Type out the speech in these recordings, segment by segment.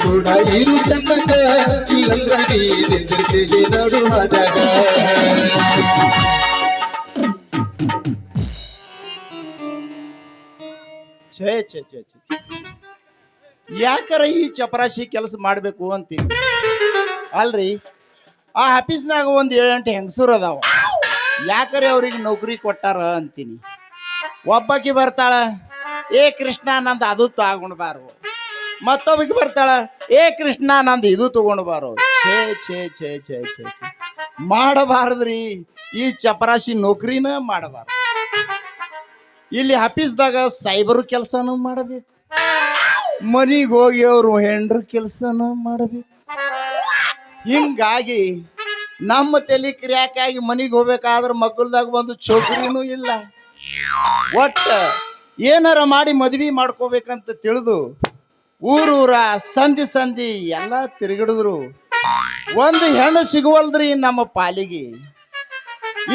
ಕೂಡ ಇರು ಚಂದಗ ಇಲ್ಲಂದ್ರಗಿ ನಿಂದಿರ್ತಿಗೆ ನಡು ಹದಗ ಛೇ ಛೇ ಛೇ ಛೇ ಯಾಕರ ಈ ಚಪರಾಶಿ ಕೆಲಸ ಮಾಡಬೇಕು ಅಂತೀನಿ ಅಲ್ರಿ ಆ ಆಫೀಸ್ನಾಗ ಒಂದು 7-8 ಹೆಂಗಸೂರು ಅದಾವ ಯಾಕರೆ ಅವ್ರಿಗೆ ನೌಕರಿ ಕೊಟ್ಟಾರ ಅಂತೀನಿ ಒಬ್ಬಾಕಿ ಬರ್ತಾಳ ಏ ಕೃಷ್ಣ ನಂದು ಅದು ತಗೊಂಡ್ಬಾರು ಮತ್ತೊಬ್ಬಕಿ ಬರ್ತಾಳ ಏ ಕೃಷ್ಣ ನಂದು ಇದು ತಗೊಂಡ್ಬಾರು ಛೇ ಛೇ ಛೇ ಛೇ ಛೇ ಛೇ ಮಾಡಬಾರದ್ರಿ ಈ ಚಪರಾಶಿ ನೌಕರಿನ ಮಾಡಬಾರ್ದು ಇಲ್ಲಿ ಆಫೀಸ್ದಾಗ ಸೈಬರ್ ಕೆಲಸನೂ ಮಾಡಬೇಕು ಮನಿಗೆ ಹೋಗಿ ಅವರು ಹೆಂಡ್ರ ಕೆಲಸನ ಮಾಡಬೇಕು ಹಿಂಗಾಗಿ ನಮ್ಮ ತಲೆ ಕ್ರ್ಯಾಕಾಗಿ ಮನಿಗೆ ಹೋಗ್ಬೇಕಾದ್ರೆ ಮಕ್ಕಳದಾಗ ಒಂದು ಚೌಕರಿನೂ ಇಲ್ಲ ಒಟ್ಟ ಏನಾರ ಮಾಡಿ ಮದ್ವಿ ಮಾಡ್ಕೋಬೇಕಂತ ತಿಳಿದು ಊರೂರ ಸಂಧಿ ಎಲ್ಲ ತಿರುಗಿಡಿದ್ರು ಒಂದು ಹೆಣ್ಣು ಸಿಗುವಲ್ದ್ರಿ ನಮ್ಮ ಪಾಲಿಗೆ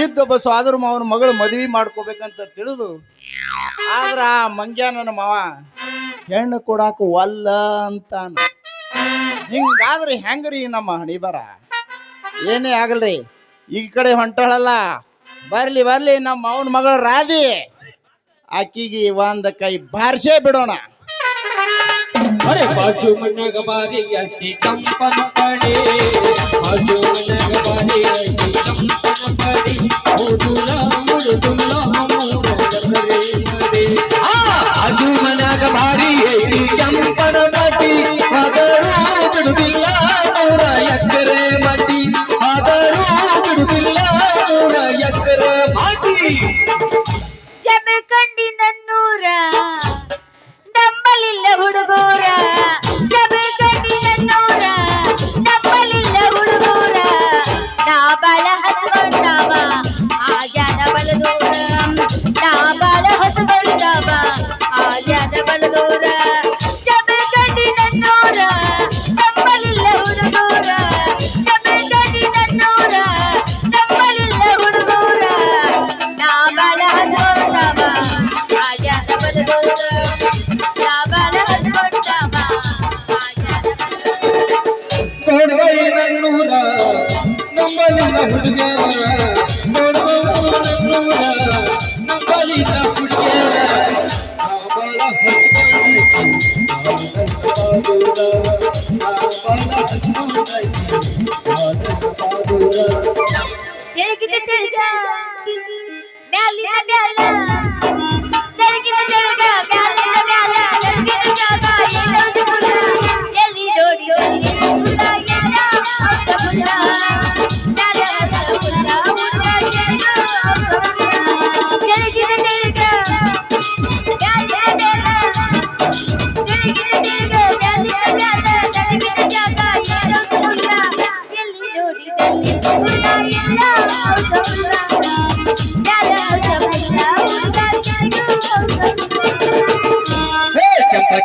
ಇದ್ದೊಬ್ಬ ಸೋದರ ಮಾವನ ಮಗಳು ಮದ್ವಿ ಮಾಡ್ಕೋಬೇಕಂತ ತಿಳಿದು ಆದ್ರ ಆ ಮಂಗ್ಯಾನನ ಮಾವ ಹೆಣ್ಣು ಕೊಡಾಕ ಒಲ್ಲ ಅಂತಾನ ಹಿಂಗಾದ್ರಿ ಹೆಂಗ್ರಿ ನಮ್ಮ ಹಣಿ ಬರ ಏನೇ ಆಗಲ್ರಿ ಈ ಕಡೆ ಹೊಂಟಾಳಲ್ಲ ಬರ್ಲಿ ನಮ್ಮ ಮಾವನ ಮಗಳು ರಾಧಿ ಆಕಿಗೆ ಒಂದ ಕೈ ಬಾರ್ಸೇ ಬಿಡೋಣ ಅರೆ ಬಾಜು ಮಣ್ಣಾಗ ಬಾರಿ ಅತಿ ಕಂಪನ ಪಡೆ ಬಾಜು ಮಣ್ಣಾಗ ಬಾರಿ ಅತಿ ಕಂಪನ ಪಡೆ ಓದುಲ ಮುಡುದುಲ್ಲ ಬಾಜು ಮಣ್ಣಾಗ ಬಾರಿ ಅತಿ ಕಂಪನ ಪಡೆ ಆದರೂ ಬಿಡುದಿಲ್ಲ 100 ಎಕರೆ ಮಟ್ಟಿ ಆದರೂ ಬಿಡುದಿಲ್ಲ 100 ಎಕರೆ ಮಟ್ಟಿ ಜಮಖಂಡಿ ನನ್ನೂರ ನಂಬಲಿಲ್ಲ ಹುಡುಗೂರ ಜಮಖಂಡಿ ನನ್ನೂರ ನಂಬಲಿಲ್ಲ ಹುಡುಗೂರ ನಾ ಬಾಳ ಹಚ್ಕೊಂಡವ ಆಗ್ಯಾದ ಬಲದೂರ ನಾ ಬಾಳ ಹಚ್ಕೊಂಡವ ಆಗ್ಯಾದ ಬಲದೂರ ಜಮಖಂಡಿ ನನ್ನೂರ ನಂಬಲಿಲ್ಲ ಹುಡುಗೂರ ಜಮಖಂಡಿ ನನ್ನೂರ ನಂಬಲಿಲ್ಲ ಹುಡುಗೂರ ನಾ ಬಾಳ ಹಚ್ಕೊಂಡವ ಆಗ್ಯಾದ ಬಲದೂರ ನೋಡುವೈ ನನ್ನೂರ ನಂಬಲಿಲ್ಲ ಹುಡುಗ್ಯಾರ ನೋಡುವ ನನ್ನೂರ ನಂಬಲಿಲ್ಲ ಹುಡುಗ್ಯಾರ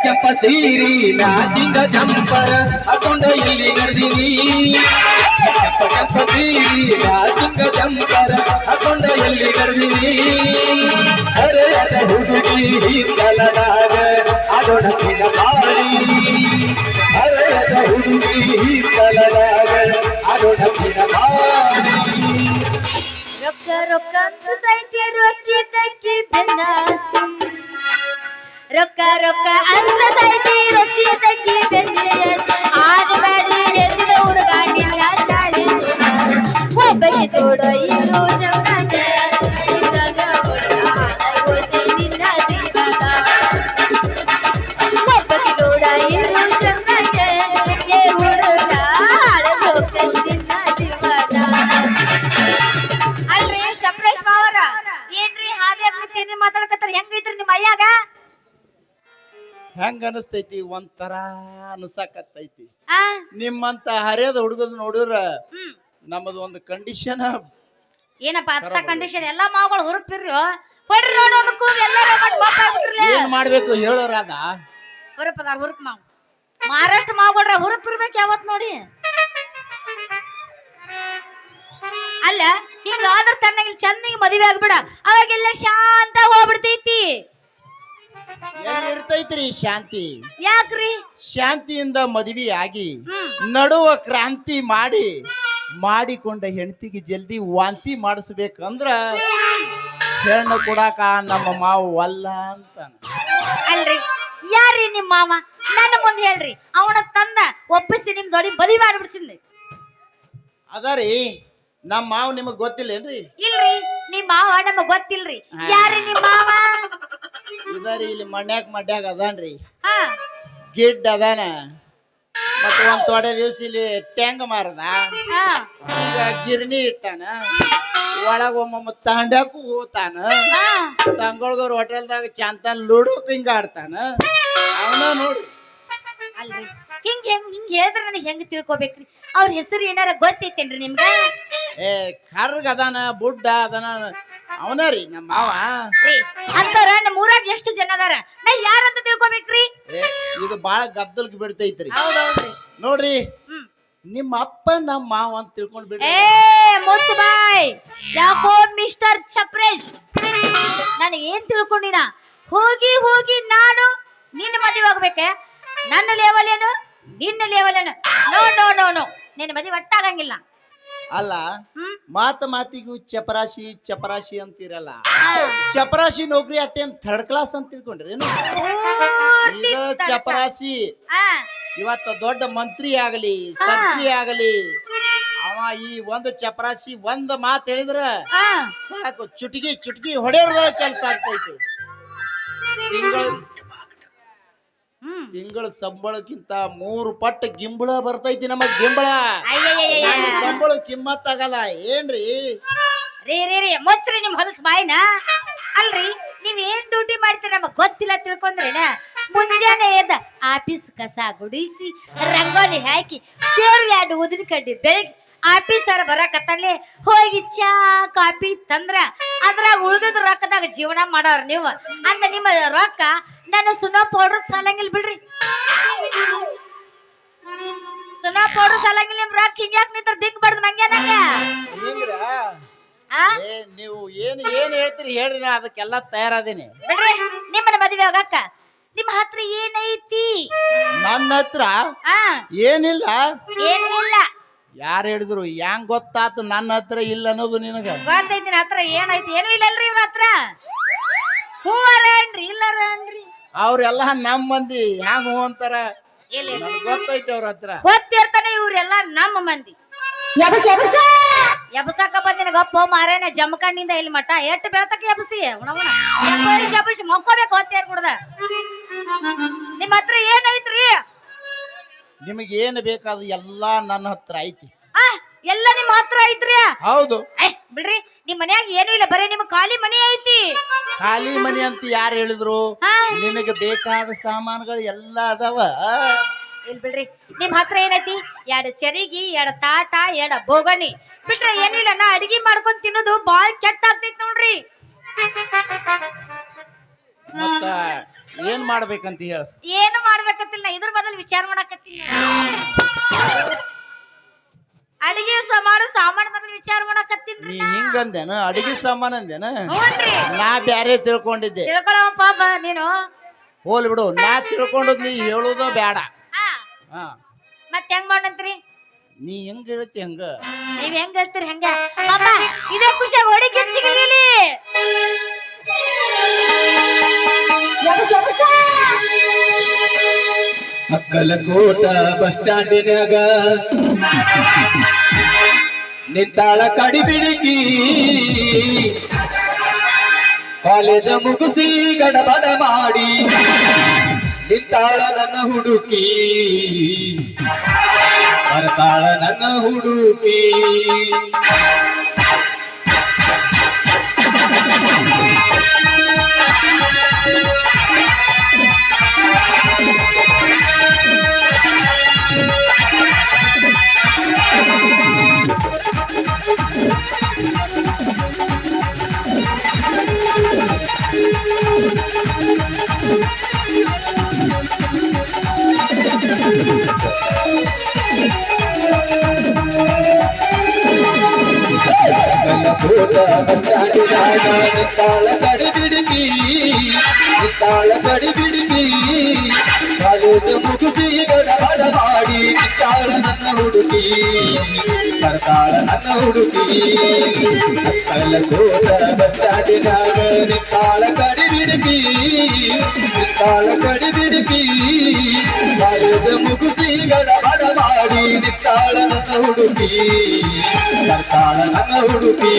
ಕೆಂಪ ಸೀರಿ ಮ್ಯಾಚಿಂಗ ಜಂಪರ ಹಾಕೊಂಡ ಇಲ್ಲಿ ನಡೆದಿರಿ ಕೆಂಪ ಸೀರಿ ಮ್ಯಾಚಿಂಗ ಜಂಪರ ಹಾಕೊಂಡ ಇಲ್ಲಿ ನಡೆದಿರಿ ಅರೆಯದ ಹುಡುಗಿ ಕಲದಾಗ ಅದೊಡಕಿನ ಬಾರಿ ಅರೆಯದ ಹುಡುಗಿ ಕಲದಾಗ ಅದೊಡಕಿನ ಬಾರಿ ರೊಕ್ಕ ರೊಕ್ಕ ಸೈತಿ ರೊಕ್ಕಿ ತಕ್ಕಿ ಬೆನ್ನಾತಿ ರೊಕ್ಕ ರೊಕ್ಕ ಅಂತ ಸೈತಿ ರೊಕ್ಕಿ ತಕ್ಕಿ ಬೆನ್ನಾತಿ ಆಡಬೇಡಿ ಎತ್ತಿದ ಹುಡುಗ ನಿನ್ನ ಚಾಳಿ ಒಬ್ಬಕ್ಕೆ ಜೋಡ ಇರು ಚೌಡಗೆ ನಿನ್ನ ಜೀವನ ಒಬ್ಬಕ್ಕೆ ಜೋಡ ಇರು ಚೌಡಗೆ ಏ ಹುಡುಗ ಹಾಳೆ ಹೋಗ್ತೈತಿ ನಿನ್ನ ಜೀವನ ಅಲ್ರಿ ಸಪ್ರೇಶ್ ಮಾವರ ಏನ್ರಿ ಹಾದಿ ಹಾಕ್ತಿನಿ ಮಾತಾಡಕತ್ತಾರ ಹೆಂಗೈತ್ರಿ ನಿಮ್ಮ ಅಯ್ಯಾಗ ಹೆಂಗ ಅನಸ್ತೈತಿ ಒಂಥರ ಅನ್ಸಕತ್ತೈತಿ ನಿಮ್ಮಂತ ಹರಿಯದ ಹುಡುಗದ್ ನೋಡಿದ್ರ ನಮ್ಮದು ಒಂದು ಕಂಡೀಷನ್ ಏನಪ್ಪ ಅತ್ತ ಕಂಡೀಷನ್ ಎಲ್ಲಾ ಮಾವುಗಳು ಹುರುಪಿರ್ರಿ ಹೊಡ್ರಿ ನೋಡೋದಕ್ಕೂ ಎಲ್ಲರೂ ಏನ್ ಮಾಡ್ಬೇಕು ಹೇಳೋರಾದ ಹುರುಪದ ಹುರುಪ್ ಮಾವು ಮಹಾರಾಷ್ಟ್ರ ಮಾವುಗಳ್ರ ಹುರುಪಿರ್ಬೇಕು ಯಾವತ್ ನೋಡಿ ಅಲ್ಲ ಹಿಂಗಾದ್ರ ತಣ್ಣಗೆ ಚಂದಿಗೆ ಮದುವೆ ಆಗ್ಬಿಡ ಅವಾಗೆಲ್ಲ ಶಾಂತ ಹೋಗ್ಬಿಡ್ತೈತಿ ಎಲ್ಲಿರ್ತೈತ್ರಿ ಶಾಂತಿ? ಯಾಕ್ರಿ? ಶಾಂತಿಯಿಂದ ಮದುವೆ ಆಗಿ ಹ್ಮ್. ನಡುವ ಕ್ರಾಂತಿ ಮಾಡಿಕೊಂಡ ಹೆಂಡತಿಗೆ ಜಲ್ದಿ ವಾಂತಿ ಮಾಡಿಸ್ಬೇಕಂದ್ರ ಹೆಣ್ಣು ಕೊಡಾಕ ನಮ್ಮ ಮಾವು ಅಲ್ಲ ಅಂತಾನ. ಅಲ್ರಿ ಯಾರಿ ನಿಮ್ ಮಾವ? ನನ್ನ ಮುಂದೆ ಹೇಳ್ರಿ, ಅವನ ತಂದ ಒಪ್ಪಿಸಿ ನಿಮ್ ಜೋಡಿ ಮದುವೆ ಮಾಡ್ಬಿಡ್ಸಿದ್ರಿ. ಅದರಿ ನಮ್ಮ ಮಾವು ನಿಮಗ್ ಗೊತ್ತಿಲ್ಲೇನ್ರಿ? ಇಲ್ರಿ, ನಿಮ್ ಮಾವ ನಮಗ್ ಗೊತ್ತಿಲ್ರಿ. ಯಾರಿ ನಿಮ್ ಮಾವ? ಇದರಿ ಇಲ್ಲಿ ಮಡ್ಯಾಗ ಅದಾನ್ರಿ, ಹಾ ಗಿಡ್ ಅದಾನ, ಮತ್ತ ಒಂದ್ ತೊಡೆ ದಿವ್ಸ ಇಲ್ಲಿ ಟ್ಯಾಂಗ್ ಮಾರದ, ಹಾ ಈಗ ಗಿರ್ನಿ ಇಟ್ಟಾನ, ಒಳಗ ಒಮ್ಮೊಮ್ಮ ತಾಂಡ್ಯಾಕು ಹೋತಾನ, ಹಾ. ಸಂಗೊಳ್ಗವ್ರ ಹೋಟೆಲ್ದಾಗ ಚಾಂತನ್ ಲೂಡೋ ಪಿಂಗ್ ಆಡ್ತಾನ. ಅವನ ನೋಡ್ರಿ. ಅಲ್ರಿ ಹಿಂಗ್ ಹೇಳಿದ್ರೆ ನನಗೆ ಹೆಂಗ್ ತಿಳ್ಕೊಬೇಕ್ರಿ? ಅವ್ರ ಹೆಸರು ಏನಾರ ಗೊತ್ತೈತೇನ್ರಿ ನಿಮ್ಗ? ಏ ಕರ್ಗ ಅದಾನ, ಬುಡ್ಡ ಅದಾನ, ಅವನ ರೀ ನಮ್ಮ ಮಾವ. ರೀ ಅಂತಾರ ನಮ್ಮ ಊರಾಗ ಎಷ್ಟು ಜನ ಅದಾರ, ನಾ ಯಾರಂತ ತಿಳ್ಕೊಬೇಕ್ರಿ? ಏ ಇದು ಬಾಳ ಗದ್ದಲ್ಕ್ ಬಿಡ್ತೈತ್ರಿ. ಹೌದೌದ್ರಿ. ನೋಡ್ರಿ, ಹ್ಮ್. ನಿಮ್ಮ ಅಪ್ಪ ನಮ್ಮ ಮಾವ ಅಂತ ತಿಳ್ಕೊಂಡ್ ಬಿಡ್ರಿ. ಏ ಮುಚ್ಚ ಬಾಯ್, ಯಾಕೋ ಮಿಸ್ಟರ್ ಚಪ್ರೇಶ್, ನನಗೆ ಏನ್ ತಿಳ್ಕೊಂಡಿನ? ಹೋಗಿ ಹೋಗಿ ನಾನು ನಿನ್ನ ಮದುವೆ ಆಗ್ಬೇಕೆ? ನನ್ನ ಲೆವೆಲ್ ಏನು, ನಿನ್ನ ಲೆವೆಲ್ ಏನು? ನೋ ನೋ ನೋ ನೋ, ನಿನ್ನ ಮದುವೆ ಒಟ್ಟಾಗಂಗಿಲ್ಲ. ಅಲ್ಲ, ಹ್ಮ್. ಮಾತಿಗೂ ಚಪರಾಶಿ ಅಂತೀರಲ್ಲ, ಆ, ಚಪರಾಶಿ ನೌಕರಿ ಅಟ್ಟೇನ್ ಥರ್ಡ್ ಕ್ಲಾಸ್ ಅಂತ ತಿಳ್ಕೊಂಡ್ರೇನು? ಪೂರ್ತಿ ಈಗ ತಡ್ಕ. ಚಪರಾಶಿ ಆ, ಇವತ್ತ ದೊಡ್ಡ ಮಂತ್ರಿ ಆಗಲಿ ಸಂತ್ರಿ ಆಗಲಿ, ಅವ ಈ ಒಂದು ಚಪರಾಶಿ ಒಂದ್ ಮಾತು ಹೇಳಿದ್ರ ಆ, ಸಾಕು, ಚುಟಕಿ ಹೊಡೆಯೋದ್ರ ಕೆಲಸ ಆಗ್ತೈತಿ. ಹ್ಮ್. ತಿಂಗಳ ಸಂಬಳಕ್ಕಿಂತ 3 ಪಟ್ಟು ಗಿಂಬಳ ಬರ್ತೈತಿ ನಮಗ್. ಗಿಂಬಳ ಅಯ್ಯಯ್ಯಯ್ಯ. ಸಂಬಳ ಕಿಮ್ಮತ್ತಾಗಲ್ಲ ಏನ್ರಿ? ರೀ ಮುಚ್ಚ್ರಿ ನಿಮ್ ಹೊಲಸ್ ಬಾಯ್ನ. ಅಲ್ರಿ ನೀವ್ ಏನ್ ಡ್ಯೂಟಿ ಮಾಡ್ತೀರ ನಮಗ್ ಗೊತ್ತಿಲ್ಲ ತಿಳ್ಕೊಂಡ್ರೇನ? ಮುಂಜಾನೆ ಎದ್ದ ಆಫೀಸ್ ಕಸ ಗುಡಿಸಿ ರಂಗೋಲಿ ಹಾಕಿ ದೇವ್ರ 2 ಉದಿನ ಕಡ್ಡಿ ಬೆಳಗ್ಗೆ ಆಫೀಸರ್ ಬರಕತ್ತಲ್ಲಿ ಹೋಗಿ ಚಾ ಕಾಫಿ ತಂದ್ರ ಅದ್ರಾಗ ಉಳ್ದದ ರೊಕ್ಕದಾಗ ಜೀವನ ಮಾಡೋರ್ ನೀವು. ಅಂತ ನಿಮ್ಮ ರೊಕ್ಕ ನನ್ನ ಸುನೋ ಪೌಡರ್ ಸಾಲಂಗಿಲ್ ಬಿಡ್ರಿ. ಸುನೋ ಪೌಡರ್ ಸಾಲಂಗಿಲ್ಲ ನಿಮ್ ರೊಕ್ಕ ಹಿಂಗ್ಯಾಕ್ ನಿಂತ್ರ ದಿಂಗ್ ಬಡ್ದು ನಂಗೆ ನಂಗ. ಹಿಂಗ್ರ? ಆ ಏ ನೀವು ಏನ್ ಹೇಳ್ತೀರಿ ಹೇಳ್ರಿ, ನಾ ಅದಕ್ಕೆಲ್ಲ ತಯಾರದೀನಿ. ಬಿಡ್ರಿ, ನಿಮ್ಮನ್ನ ಮದುವೆ ಆಗಕ್ಕ ನಿಮ್ಮ ಹತ್ರ ಏನೈತಿ? ನನ್ನ ಹತ್ರ ಆ ಏನಿಲ್ಲ. ಏನಿಲ್ಲ. ಯಾರು ಹೇಳಿದ್ರು? ಹೆಂಗ್ ಗೊತ್ತಾತು ನನ್ನ ಹತ್ರ ಇಲ್ಲ ಅನ್ನೋದು ನಿನಗ? ಗೊತ್ತೈತಿ ನಿನ್ನ ಹತ್ರ ಏನೈತಿ? ಏನು ಇಲ್ಲಲ್ರಿ ಇವ್ರ ಹತ್ರ. ಹೂವಾರೇನ್ರಿ ಇಲ್ಲರೇನ್ರಿ? ಅವ್ರೆಲ್ಲ ನಮ್ಮ ಮಂದಿ ಹ್ಯಾಂಗ ಹೂ ಅಂತಾರ? ಇಲ್ಲ ನನಗ್ ಗೊತ್ತೈತಿ ಅವ್ರ ಹತ್ರ. ಗೊತ್ತಿರ್ತಾನೆ ಇವ್ರೆಲ್ಲ ನಮ್ಮ ಮಂದಿ. ಎಬಸಾಕ ಬಂದಿನ ಗಪ್ಪ ಮಾರೇನ ಜಮಖಂಡಿಂದ ಇಲ್ಲಿ ಮಠ ಎಟ್ಟು ಬೆಳತಕ್ಕ ಎಬಸಿ ಶಬಸಿ ಮಕ್ಕೋಬೇಕು ಹೊತ್ತೇರ್ ಕುಡ್ದ. ನಿಮ್ಮ ಹತ್ರ ಏನೈತ್ರಿ? ನಿಮಗೆ ಏನು ಬೇಕಾದ ಎಲ್ಲಾ ನನ್ನ ಹತ್ರ ಐತಿ. ಆ ಎಲ್ಲ ನಿಮ್ಮ ಹತ್ರ ಐತ್ರಿ? ಹೌದು. ಬಿಡ್ರಿ, ನಿಮ್ ಮನ್ಯಾಗ ಏನು ಇಲ್ಲ, ಬರೀ ನಿಮ್ ಖಾಲಿ ಮನಿ ಐತಿ. ಖಾಲಿ ಮನಿ ಅಂತ ಯಾರು ಹೇಳಿದ್ರು? ಹಾ ನಿನಗೆ ಬೇಕಾದ ಸಾಮಾನುಗಳು ಎಲ್ಲ ಅದಾವ. ಇಲ್ ಬಿಡ್ರಿ, ನಿಮ್ ಹತ್ರ ಏನೈತಿ? 2 ಚರಿಗೆ, 2 ತಾಟ, 2 ಬೋಗಣಿ ಬಿಟ್ರೆ ಏನು ಇಲ್ಲ. ನಾ ಅಡಿಗೆ ಮಾಡ್ಕೊಂಡ್ ತಿನ್ನೋದು ಬಾಳ್ ಕೆಟ್ಟ ಆಗ್ತೈತಿ ನೋಡ್ರಿ. ಮತ್ತ ಏನ್ ಮಾಡ್ಬೇಕಂತ ಹೇಳ? ಏನು ಮಾಡ್ಬೇಕಂತಿಲ್ಲ, ಇದ್ರ ಬದಲು ವಿಚಾರ ಮಾಡಕತ್ತೀನಿ. ಅಡಿಗೆ ಮಾಡೋ ಸಾಮಾನು ಬದಲು ವಿಚಾರ ಮಾಡಕತ್ತೀನಿ. ನೀ ಹಿಂಗಂದೇನ? ಅಡಿಗೆ ಸಾಮಾನು ಅಂದೇನ? ನೋಡ್ರಿ, ನಾ ಬ್ಯಾರೆ ತಿಳ್ಕೊಂಡಿದ್ದೆ. ತಿಳ್ಕೊಳಪ್ಪ ನೀನು. ಹೋಲ್ ಬಿಡು, ನಾ ತಿಳ್ಕೊಂಡದ್ ನೀ ಹೇಳುದ ಬೇಡ. ಹಾ, ಮತ್ ಹೆಂಗ್ ಮಾಡಂತ್ರಿ? ನೀ ಹೆಂಗ್ ಹೇಳ್ತಿ ಹಂಗ. ನೀವ್ ಹೆಂಗ್ ಹೇಳ್ತೀರಿ ಹಂಗ. ಪಾಪ ಇದೇ ಖುಷಿಯಾಗ ಹೊಡಿ ಗೆಚ್ಚಿಗಲಿ. ಅಕ್ಕಲಕೋಟ ಬಸ್ ಸ್ಟ್ಯಾಂಡಿನ್ಯಾಗ ನಿಂತಾಳ ಕಡಿಬಿಡಿಕಿ, ಕಾಲೇಜ ಮುಗಿಸಿ ಗಡಬಡ ಮಾಡಿ ನಿಂತಾಳ ನನ್ನ ಹುಡುಕಿ, ಬರ್ತಾಳ ನನ್ನ ಹುಡುಕಿ. ಕೋಟ ಬಸ್ ಸ್ಟ್ಯಾಂಡಿನಾಗ ನಿಂತಾಳ ಕಡಿಬಿಡಿಕಿ, ನಿತ್ತಾಳ ಕಡಿಬಿಡಿಗಿ ಕಾಲೇಜು ಮುಗಿಸಿ ಗಡಬಡ ಮಾಡಿ ನಿತ್ತಾಳ ನನ್ನ ಹುಡುಗಿ ಬರ್ತಾಳ ನನ್ನ ಹುಡುಗಿ ಅಕ್ಕಲ ಕೋಟ ಬಚ್ಚಾಟಿನಾಗ ನಿತ್ತಾಳ ಕಡಿಬಿಡಿಗಿ ನಿತ್ತಾಳ ಕಡಿಬಿಡಿಗಿ ಕಾಲೇಜು ಮುಗಿಸಿ ಗಡಬಡ ಮಾಡಿ ನಿತ್ತಾಳ ನನ್ನ ಹುಡುಗಿ ಬರ್ತಾಳ ನನ್ನ ಹುಡುಗಿ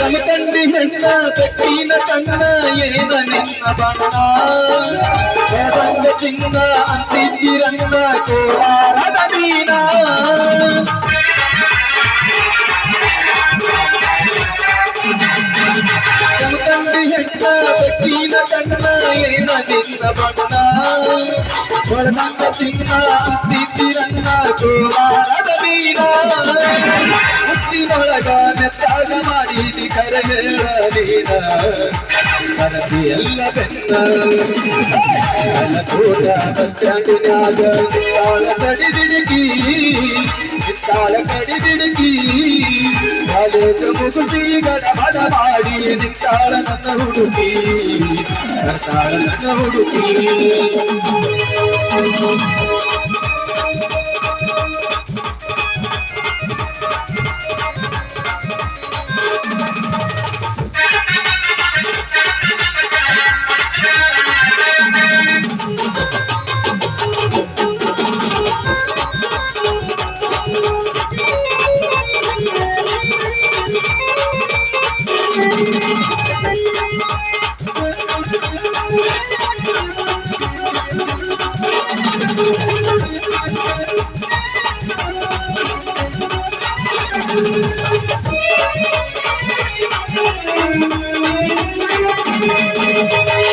ಕನಕಂಡಿ ಹೆಣ್ಣ ಬೆಕ್ಕಿನ ಕಣ್ಣ ಏನ ನಿನ್ನ ಬಣ್ಣ ರಂಗ ಚಿಂಗ ಅಂತಿದ್ದಿರಂಗ ಕೋಲಾರದ ನೀನ ಕನಕಂಡಿ ಹೆಣ್ಣ ಬೆಕ್ಕಿನ ಕಣ್ಣ ಏನ ನಿನ್ನ ಬಣ್ಣ ರಂಗ ಚಿಂಗ ಅಂತಿದ್ದಿರಂಗ ಕೋಲಾರದ ನೀನ ಹುಟ್ಟಿನೊಳಗ ಮೆತ್ತಾಗ ಮಾಡಿ ಕರ ಹೇಳ ನೀನ ಕರತಿ ಎಲ್ಲ ಬೆನ್ನ ತೋಟ ಬಸ್ ಸ್ಟ್ಯಾಂಡಿನಾಗ ನಿತ್ತಾಳ ಕಡಿದಿಡುಕಿ ನಿತ್ತಾಳ ಕಡಿದಿಡುಕಿ ಕಾಲೇಜು ಮುಗಿಸಿ ಗಡಬಡ ಮಾಡಿ ನಿತ್ತಾಳ ನನ್ನ ಹುಡುಗಿ ಬರ್ತಾಳ ನನ್ನ ಹುಡುಗಿ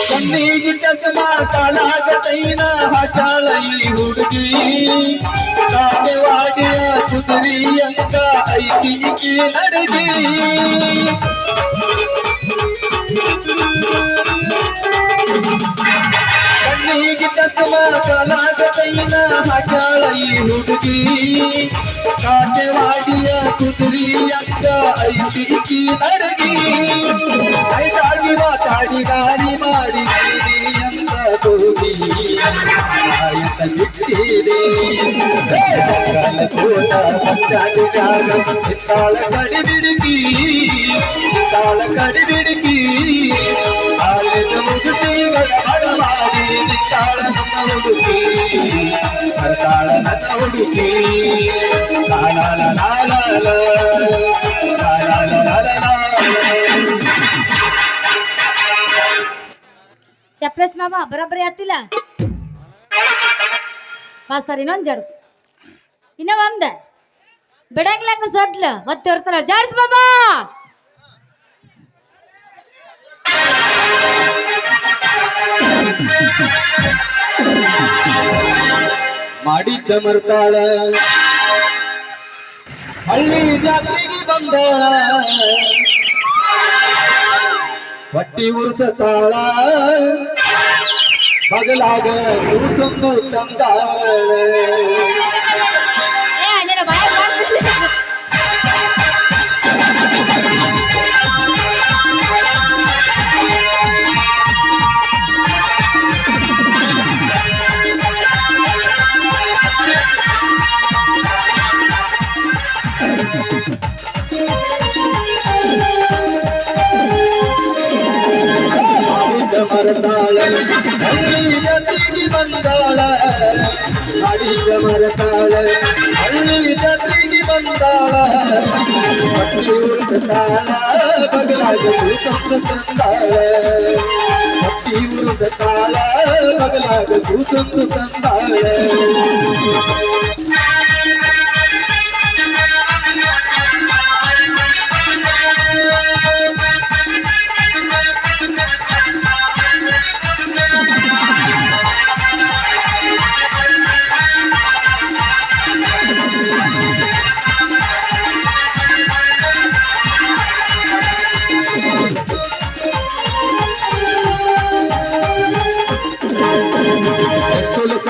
ಕಣ್ಣಿಗೆ ಚಸ್ಮಾ ಕಾಲಾಗ ತೈನ ಹಾಕಾಳ ಈ ಹುಡುಗಿ ಕಾಟೆವಾಡಿಯ ಕುದುರಿ ಅಂತ ಐತಿ ಈಕಿ ನಡಗಿ ಕಣ್ಣಿಗೆ ಚಸ್ಮಾ ಕಾಲಾಗ ತೈನ ಹಾಕಾಳ ಈ ಹುಡುಗಿ ಕಾಟೆವಾಡಿಯ ಕುದುರಿ ಅಂತ ಐತಿ ಈಕಿ ನಡಗಿ ಐದಾಗಿ ಮಾತಾಡಿ ಗಾಳಿ ಮಾಡಿ ಅಂತ ಹೋಗಿ ಆಯತ ಬಿಟ್ಟಿದೆ ಕೋಟ ಬಚ್ಚಾಟಿನಾಗ ನಿತ್ತಾಳ ಕಡಿಬಿಡುಕಿ ನಿತ್ತಾಳ ಕಡಿಬಿಡುಕಿ ಕಾಲೇಜು ಮುಗಿಸಿ ಗಡಬಡ ಮಾಡಿ ನಿತ್ತಾಳ ನನ್ನ ಹುಡುಗಿ ಬರ್ತಾಳ ನನ್ನ ಹುಡುಗಿ ಲಾಲ ಲಾಲ ಲಾಲ ಲಾಲ ಚಪ್ರಸ್ ಮಾಮ ಬರಬ್ಬರಿ ಆತಿಲ್ಲ ಮಾಸ್ತರ್ ಇನ್ನೊಂದು ಜಡ್ಸ್ ಇನ್ನ ಒಂದ ಬಿಡಂಗ್ಲಂಗ ಸಡ್ಲ ಮತ್ತೆ ಇರ್ತಾರ ಜಡ್ಸ್ ಬಾಬಾ ಮಾಡಿದ್ದ ಮರ್ತಾಳ ಹಳ್ಳಿ ಜಾತ್ರೆಗೆ ಬಂದಾಳ ಹೊಟ್ಟಿ ಉರ್ಸತಾಳ ಬಗಲಾಗ ಕೂಸೊಂದು ತಂದಾಳ ಏ ಅಣ್ಣನ ಬಾಯ ಮಾಡ್ತಿಲ್ಲ ಮರತಾಳ ಹಳ್ಳಿ ಜಾತ್ರೆಗೆ ಬಂದಾಳ ಮಾಡಿದ್ದ ಮರತಾಳ ಹಳ್ಳಿ ಜಾತ್ರೆಗೆ ಬಂದಾಳ ಹೊಟ್ಟಿ ಉರ್ಸತಾಳ ಬಗಲಾಗ ಕೂಸೊಂದು ತಂದಾಳ ಹೊಟ್ಟಿ ಉರ್ಸತಾಳ ಬಗಲಾಗ ಕೂಸೊಂದು ತಂದಾಳ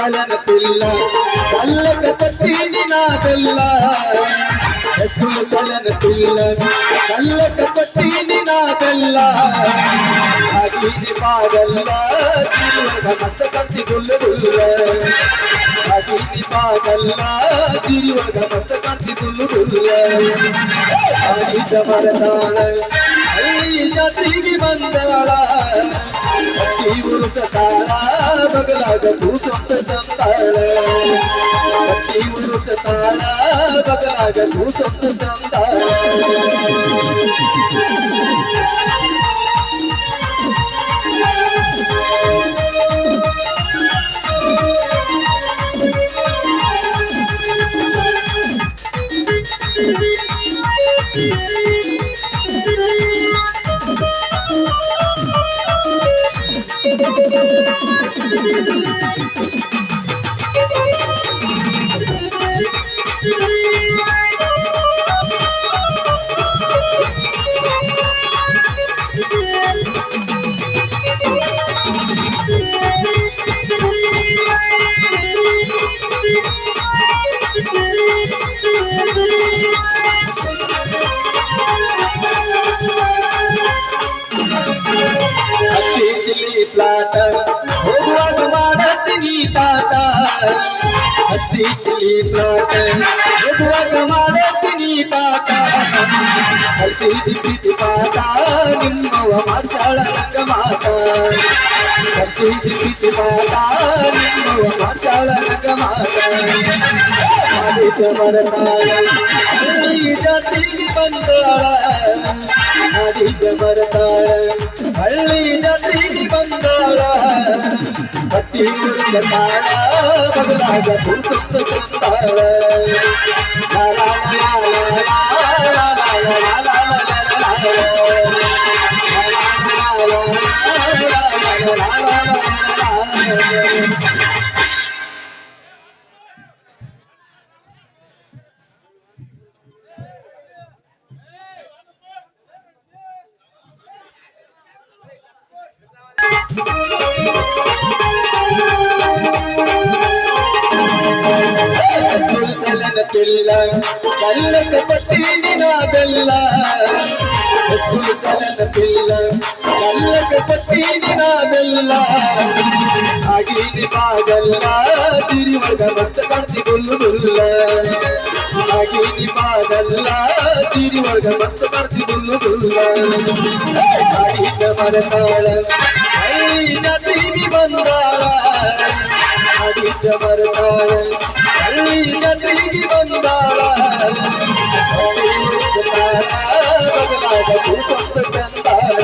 ಸಲನಪಿಲ್ಲ ಕಲ್ಲಕ ಕೊಟ್ಟೀನಿ ನಾ ಬೆಲ್ಲ ಸ್ಕೂಲ್ ಸಲನಪಿಲ್ಲ ಕಲ್ಲಕ ಕೊಟ್ಟೀನಿ ನಾ ಬೆಲ್ಲ ಹಾಗೀನಿ ಪಾಗಲ್ಲ ತಿರುವಾಗ ಮಸ್ತ ಕಂತಿ ಗುಲ್ಲು ಗುಲ್ಲ ಹಾಗೀನಿ ಪಾಗಲ್ಲ ತಿರುವಾಗ ಮಸ್ತ ಕಂತಿ ಗುಲ್ಲು ಗುಲ್ಲ ಹಾಗಿದ್ದ ಮರತಾಳ ಹಳ್ಳಿ ಜಾತ್ರೆಗೆ ಬಂದಾಳ ಅಕ್ಕಿ ಉರುಸತಾಳ ಬಗಲಾಗ ಕೂಸೊಂತ ತಂದಾಳ ಅಕ್ಕಿ ಉರುಸತಾಳ ಬಗಲಾಗ ಕೂಸೊಂತ ತಂದಾಳ ಅಕ್ಕಿ ಚಿಲ್ಲಿ ಪ್ಲಾಟ ಹೋಗುವಾಗ ಮಾಡತ್ತೀನಿ ತಾಟ ಅಕ್ಕಿ ಚಿಲ್ಲಿ ಪ್ಲಾಟ ಹೋಗುವಾಗ ಮಾಡತ್ತೀನಿ ತಾಟ ಹಸಿ ಪ್ರೀತಿ ಪಾಠ ನಿಮ್ಮವ ಮಾಡ್ತಾಳ ರಂಗ ಮಾತ ಹಸಿ ಪ್ರೀತಿ ಪಾಠ ನಿಮ್ಮವ ಮಾಡ್ತಾಳ ರಂಗ ಮಾತ ಮಾಡಿದ ಮರತಾಳ ಜಾತಿಗೆ ಬಂದಾಳ ಮಾಡಿದ ಮರತಾಳ ಹಳ್ಳಿ ಜಾತಿಗೆ ಬಂದಾಳ ಬಟ್ಟಿ ಮುರಿದಾಳ ಬದಲಾಗ ಪುಸ್ತಕ ತಂದಾಳ ಸ್ಕೂಲ್ ಸಲನಪಿಲ್ಲ ಕಲ್ಲಕ ಕೊಟ್ಟೀನಿ ನಾ ಬೆಲ್ಲ ಸ್ಕೂಲ್ ಸಲನಪಿಲ್ಲ ಕಲ್ಲಕ ಕೊಟ್ಟೀನಿ ನಾ ಬೆಲ್ಲ ಆಗೀನಿ ಪಾಗಲ್ಲ ತಿರುವಾಗ ಮಸ್ತ ಕಾಣ್ತಿ ಗುಲ್ಲು ಗುಲ್ಲ ಆಗೀನಿ ಪಾಗಲ್ಲ ತಿರುವಾಗ ಮಸ್ತ ಕಾಣ್ತಿ ಗುಲ್ಲು ಗುಲ್ಲ ಮಾಡಿದ ಮರತಾಳ ಹಳ್ಳಿ ಜಾತ್ರೆಗೆ ಬಂದಾಳ ಮಾಡಿದ ಮರತಾಳ ಹಳ್ಳಿ ಜಾತ್ರೆಗೆ ಬಂದಾಳ ಬದಲಾಗ ಕೂಸೊಂತ ತಂದಾಳ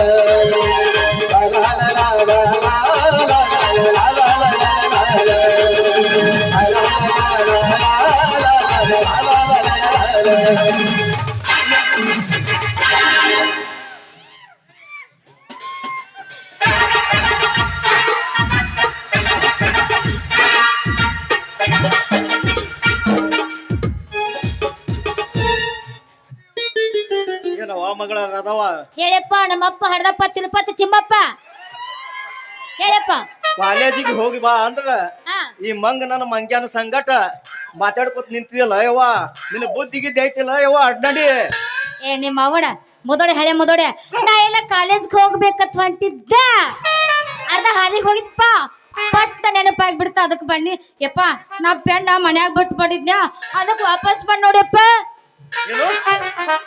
ಏನವ ಮಗಳ ಅದವ ಹೇಳಪ್ಪ ನಮ್ಮಪ್ಪ ಹಡ್ದಪ್ಪ ತಿರುಪತಿ ತಿಮ್ಮಪ್ಪ ಹೇಳಪ್ಪ ಕಾಲೇಜಿಗೆ ಹೋಗಿ ಬಾ ಅಂದ್ರ ಹಾ ಈ ಮಂಗ ನನ್ನ ಮಂಗ್ಯಾನ ಸಂಗಟ ಮಾತಾಡ್ಕೊತ ನಿಂತಿದಲ್ಲ ಯವ್ವ ನಿನ್ನ ಬುದ್ಧಿಗಿದ್ದ ಐತಿಲ್ಲ ಯವ್ವ ಅಡ್ಡಾಡಿ ಏ ನಿಮ್ಮ ಅವಡ ಮುದೋಡೆ ಹಳೆ ಮುದೋಡೆ ನಾ ಎಲ್ಲ ಕಾಲೇಜ್ಗೆ ಹೋಗ್ಬೇಕತ್ ಹೊಂಟಿದ್ದ ಅರ್ಧ ಹಾದಿಗೆ ಹೋಗಿದ್ಪ ಪಟ್ಟ ನೆನಪಾಗ್ಬಿಡ್ತ ಅದಕ್ಕೆ ಬನ್ನಿ ಯಪ್ಪ ನಾ ಪೆಣ್ಣ ಮನ್ಯಾಗ ಬಿಟ್ಟು ಮಾಡಿದ್ನ್ಯಾ ಅದಕ್ಕೆ ವಾಪಸ್ ಬಂದ್ ನೋಡ್ಯಪ್ಪ ಏನು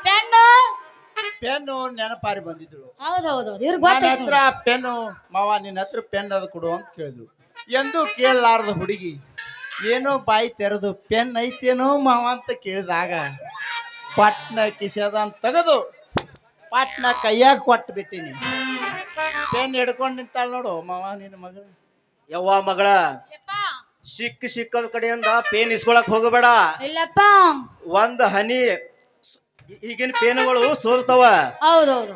ಪೆನ್ನು ಪೆನ್ನು ನೆನಪಾರಿ ಬಂದಿದ್ರು ಹೌದೌದು ಇವ್ರಿಗೆ ನನ್ನ ಗೊತ್ತಾಯ್ತು ಹತ್ರ ಪೆನ್ನು ಮಾವ ನಿನ್ನ ಹತ್ರ ಪೆನ್ ಅದು ಕೊಡು ಅಂತ ಕೇಳಿದ್ರು ಎಂದೂ ಕೇಳಲಾರ್ದ ಹುಡುಗಿ ಏನೋ ಬಾಯಿ ತೆರೆದು ಪೆನ್ ಐತೇನೋ ಮಾವ ಅಂತ ಕೇಳಿದಾಗ ಪಟ್ನ ಕಿಸದ ಅಂತ ತೆಗೆದು ಪಟ್ನ ಕೈಯಾಗ ಕೊಟ್ಟು ಬಿಟ್ಟಿನಿ ಪೆನ್ ಹಿಡ್ಕೊಂಡು ನಿಂತಾಳ ನೋಡು ಮಾವ ನಿನ್ನ ಮಗಳು ಯವ್ವ ಮಗಳ ಯಪ್ಪ ಸಿಕ್ಕದ ಕಡೆಯಿಂದ ಪೇನ್ ಇಸ್ಕೊಳಕ್ ಹೋಗಬೇಡ ಇಲ್ಲಪ್ಪ ಒಂದ್ ಹನಿ ಈಗಿನ ಪೇನುಗಳು ಸೋರ್ತಾವ ಹೌದೌದು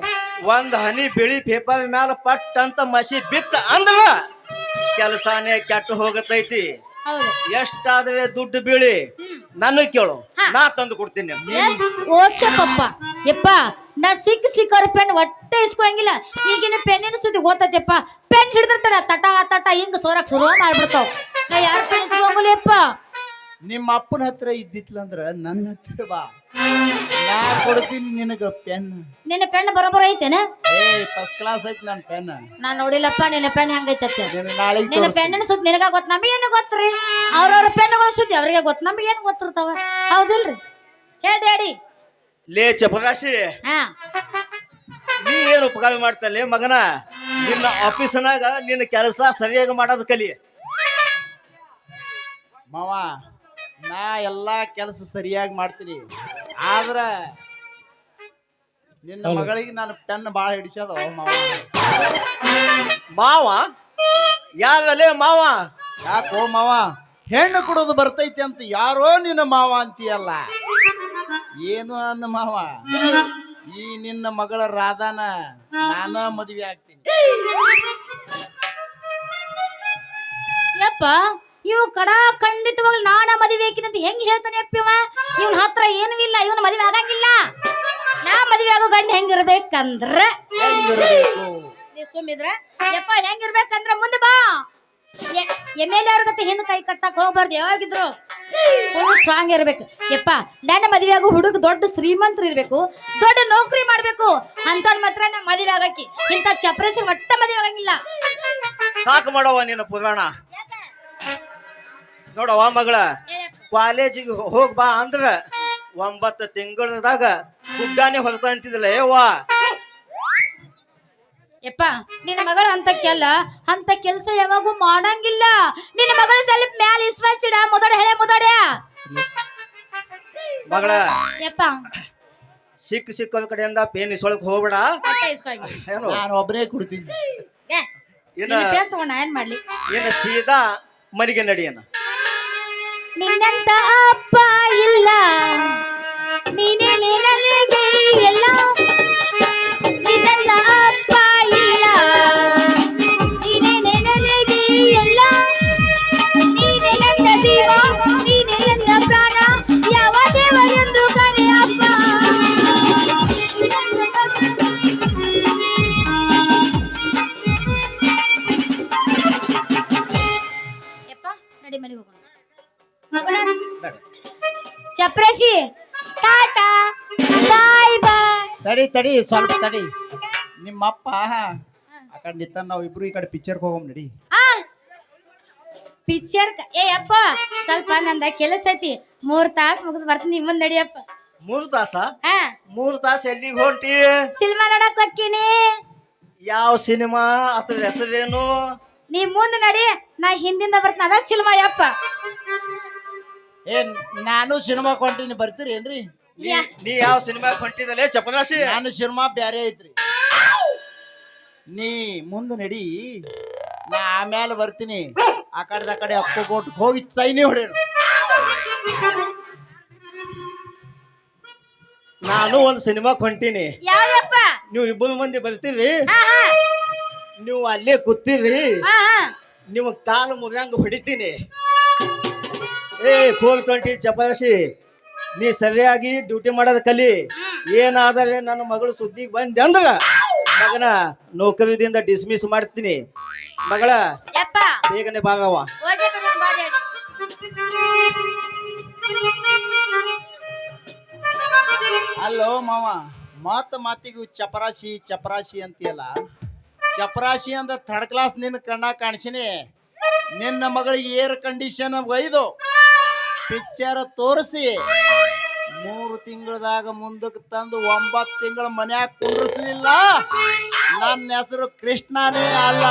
ಒಂದ್ ಹನಿ ಬಿಳಿ ಪೇಪರ್ ಮ್ಯಾಲ ಪಟ್ ಅಂತ ಮಸಿ ಬಿತ್ತ ಅಂದ್ರ ಕೆಲಸಾನೇ ಕೆಟ್ಟ ಹೋಗತೈತಿ ಹೌದು ಎಷ್ಟಾದವೆ ದುಡ್ಡು ಬೀಳಿ ನನ್ನ ಕೇಳು ನಾ ತಂದು ಕೊಡ್ತೀನಿ ಓಕೆ ಪಪ್ಪ ಯಪ್ಪ ನಾ ಸಿಕ್ಕವ್ರ ಪೆನ್ ಒಟ್ಟೆ ಇಸ್ಕೊಳಂಗಿಲ್ಲ ಈಗಿನ ಪೆನ್ನಿನ ಸುದ್ದಿ ಗೊತ್ತೈತಪ್ಪ ಪೆನ್ ಹಿಡಿದಿರ್ತಾಳ ತಟ ತಟ ಹಿಂಗ ಸೋರಕ್ ಶುರು ಮಾಡ್ಬಿಡ್ತಾವ ನಾ ಯಾರ ಪೆನ್ ಇಸ್ಕೊಂಗಲಿಯಪ್ಪ ನಿಮ್ಮ ಅಪ್ಪನ ಹತ್ರ ಇದ್ದಿತ್ಲಂದ್ರ ನನ್ನ ಹತ್ರ ಬಾ, ನಾ ಕೊಡ್ತೀನಿ ನಿನಗ ಪೆನ್. ನಿನ್ನ ಪೆನ್ ಬರೋಬರ ಐತೇನ? ಫಸ್ಟ್ ಕ್ಲಾಸ್ ಐತಿ ನನ್ನ ಪೆನ್. ನಾ ನೋಡಿಲ್ಲಪ್ಪ ನಿನ್ನ ಪೆನ್ ಹೆಂಗೈತೆ. ನಾಳೆ ನಿನ್ನ ಪೆನ್ನಿನ ಸುದ್ದಿ ನಿನಗ ಗೊತ್ತ, ನಮಗೇನು ಗೊತ್ತ್ರಿ? ಅವ್ರವ್ರ ಪೆನ್ಗಳ ಸುದ್ದಿ ಅವ್ರಿಗೆ ಗೊತ್ತ, ನಮಗೇನು ಗೊತ್ತಿರ್ತಾವ? ಹೌದಿಲ್ರಿ? ಹೇಳಿ ಡ್ಯಾಡಿ. ಲೇ ಚಪರಾಶಿ, ಹಾ ನೀ ಏನು ಉಪಕಾರ ಮಾಡ್ತಲ್ಲ ಮಗನ? ನಿನ್ನ ಆಫೀಸ್ನಾಗ ನಿನ್ನ ಕೆಲಸ ಸರಿಯಾಗಿ ಮಾಡೋದು ಕಲಿ. ಮಾವ, ನಾ ಎಲ್ಲಾ ಕೆಲಸ ಸರಿಯಾಗಿ ಮಾಡ್ತೀನಿ, ಆದ್ರ ನಿನ್ನ ಮಗಳಿಗೆ ನಾನು ಪೆನ್ ಬಾಳ ಹಿಡಿಸೋದು ಮಾವ. ಮಾವ? ಯಾರಲ್ಲೇ ಮಾವ? ಯಾಕೋ ಮಾವ, ಹೆಣ್ಣು ಕೊಡೋದು ಬರ್ತೈತಿ ಅಂತ ಯಾರೋ ನಿನ್ನ ಮಾವ ಅಂತೀಯಲ್ಲ, ಏನು ಅನ್ನ ಮಾವ? ಈ ನಿನ್ನ ಮಗಳ ರಾಧಾನ ನಾನ ಮದುವೆ ಆಗ್ತೀನಿ. ಯಪ್ಪ ಇವು ಕಡ ಖಂಡಿತವಾಗ್ಲು ನಾನ ಮದುವೆ ಆಕಿನಂತ ಹೆಂಗ್ ಹೇಳ್ತಾನೆ ಅಪ್ಪ ಇವ? ಇವನ್ ಹತ್ರ ಏನೂ ಇಲ್ಲ, ಇವನ್ ಮದುವೆ ಆಗಂಗಿಲ್ಲ. ನಾ ಮದುವೆ ಆಗೋ ಗಂಡ ಹೆಂಗಿರ್ಬೇಕಂದ್ರ ಸುಮ್ಮಿದ್ರ ಯಪ್ಪ, ಹೆಂಗಿರ್ಬೇಕಂದ್ರ ಮುಂದೆ ಬಾ. MLA ಅವ್ರ ಗತೆ ಹಿಂದ್ ಕೈ ಕಟ್ಟಕ್ ಹೋಗ್ಬಾರ್ದು, ಯಾವಾಗಿದ್ರು ಸ್ಟ್ರಾಂಗ್ ಇರ್ಬೇಕು. ಯಪ್ಪ ನನ್ನ ಮದುವೆ ಆಗೋ ಹುಡುಗ ದೊಡ್ಡ ಶ್ರೀಮಂತರು ಇರ್ಬೇಕು, ದೊಡ್ಡ ನೌಕರಿ ಮಾಡ್ಬೇಕು ಅಂತವ್ರ ಮಾತ್ರ ನಾ ಮದುವೆ ಆಗಕ್ಕೆ. ಇಂಥ ಚಪ್ರಸಿ ಒಟ್ಟ ಮದುವೆ ಆಗಂಗಿಲ್ಲ. ಸಾಕು ಮಾಡವ ನಿನ್ನ ಪುರಾಣ. ನೋಡವ ಮಗಳ, ಕಾಲೇಜಿಗೆ ಹೋಗ್ ಬಾ ಅಂದ್ರ 9 ತಿಂಗಳದಾಗ ಗುಡ್ಡಾನೆ ಹೊರತ ಅಂತಿದ್ದಿಲ್ಲ ಏವಾ. ಯಪ್ಪ ನಿನ್ನ ಮಗಳು ಅಂತ ಕೆಲಸ ಯಾವಾಗೂ ಮಾಡಂಗಿಲ್ಲ. ನಿನ್ನ ಮಗಳು ಸ್ವಲ್ಪ ಮ್ಯಾಲ ವಿಶ್ವಾಸ ಇಡ, ಮುದಡ ಹೇಳ ಮುದಡ. ಮಗಳ ಯಪ್ಪ ಸಿಕ್ಕ ಕಡೆಯಿಂದ ಪೇನ್ ಇಸ್ಕೊಳಕ್ ಹೋಗ್ಬೇಡ. ಏನು ನಾನು ಒಬ್ಬನೇ ಕುಡ್ತೀನಿ. ಪೇನ್ ತಗೊಂಡ ಏನ್ ಮಾಡ್ಲಿ? ಏನು ಸೀದಾ ಮನೆಗೆ ನಡಿಯನ. ನಿನ್ನಂತ ಅಪ್ಪ ಇಲ್ಲ, ನೀನೇ ನನಗೆ ಎಲ್ಲ. ನಿನ್ನಂತ ಅಪ್ಪ ಇಲ್ಲ, ನೀನೇ ನನಗೆ ಎಲ್ಲ. ನೀನೇ ನನ್ನ ಜೀವ, ನೀನೇ ನನ್ನ ಪ್ರಾಣ, ಯಾವ ದೇವರೆಂದು ಕರೆ ಅಪ್ಪ. ಯಪ್ಪ ನಡಿ ಮನೆಗೆ ಹೋಗೋಣ. ಚಪ್ರಶಿ ಟಾಟಾ ಬಾಯ್ ಬಾಯ್. ತಡಿ ಸ್ವಲ್ಪ ತಡಿ. ನಿಮ್ಮಪ್ಪ ಆ ಕಡೆ ನಿಂತ, ನಾವ್ ಇಬ್ರು ಈ ಕಡೆ ಪಿಕ್ಚರ್ಗೆ ಹೋಗಮ್ ನಡಿ. ಪಿಕ್ಚರ್ ಏ ಅಪ್ಪ ಸ್ವಲ್ಪ ನಂದ ಕೆಲಸ ಐತಿ, 3 ತಾಸು ಮುಗಿದ್ ಬರ್ತೀನಿ. ಮುಂದ್ ನಡಿಯಪ್ಪ. 3 ತಾಸ? ಹಾ 3 ತಾಸು ಎಲ್ಲಿಗೆ ಹೊಂಟಿ? ಸಿನಿಮಾ ನೋಡಕ್ ಹೋಗ್ತೀನಿ. ಯಾವ ಸಿನಿಮಾ? ಅದ್ರ ಹೆಸರೇನು? ನೀ ಮುಂದ್ ನಡಿ, ನಾ ಹಿಂದಿಂದ ಬರ್ತೀನಿ. ಅದ ಸಿನಿಮಾ ಯಪ್ಪ. ನಾನು ಸಿನಿಮಾ ಕೊಂಟಿನಿ, ಬರ್ತೀರಿ ಏನ್ರಿ? ನೀ ಯಾವ ಸಿನಿಮಾ ಹೊಂಟಿದಲೇ ಚಪರಾಶಿ? ನಾನು ಸಿನಿಮಾ ಬ್ಯಾರೆ ಐತ್ರಿ. ನೀ ಮುಂದೆ ನಡಿ, ನಾ ಆಮೇಲೆ ಬರ್ತೀನಿ. ಆ ಕಡೆ ಅಕ್ಕೋಟ್ ಹೋಗಿ ಚೈನಿ ಹೊಡೆಯೋಣ. ನಾನು ಒಂದು ಸಿನಿಮಾ ಹೊಂಟೀನಿ. ಯಾವ್ದಪ್ಪ? ನೀವು 2 ಮಂದಿ ಬರ್ತೀರಿ, ನೀವು ಅಲ್ಲೇ ಕೂತೀರಿ, ನೀವು ಕಾಲು ಮುರಿಯಂಗ ಹೊಡಿತೀನಿ. 420 ಚಪರಾಶಿ, ನೀ ಸರಿಯಾಗಿ ಡ್ಯೂಟಿ ಮಾಡೋದ್ ಕಲಿ. ಏನಾದರೆ ನನ್ನ ಮಗಳು ಸುದ್ದಿಗೆ ಬಂದೆ ಅಂದ್ರ ಮಗನ ನೌಕರಿದಿಂದ ಡಿಸ್ಮಿಸ್ ಮಾಡ್ತೀನಿ. ಮಗಳ ಬೇಗನೆ ಬಾರವ. ಅಲ್ಲೋ ಮಾವ, ಮಾತಿಗೂ ಚಪರಾಶಿ ಅಂತೀಯಲ್ಲ. ಚಪರಾಶಿ ಅಂದ 3rd ಕ್ಲಾಸ್ ನಿನ್ನ ಕಣ್ಣ ಕಾಣಿಸಿನಿ. ನಿನ್ನ ಮಗಳಿಗೆ ಏರ್ ಕಂಡೀಷನ್ ಒಯ್ದು ಪಿಕ್ಚರ್ ತೋರಿಸಿ 3 ತಿಂಗಳದಾಗ ಮುಂದಕ್ಕೆ ತಂದು 9 ತಿಂಗಳ ಮನ್ಯಾಗ ಕುಂಡ್ರಿಸ್ಲಿಲ್ಲ. ನನ್ನ ಹೆಸರು ಕೃಷ್ಣನೇ ಅಲ್ಲ.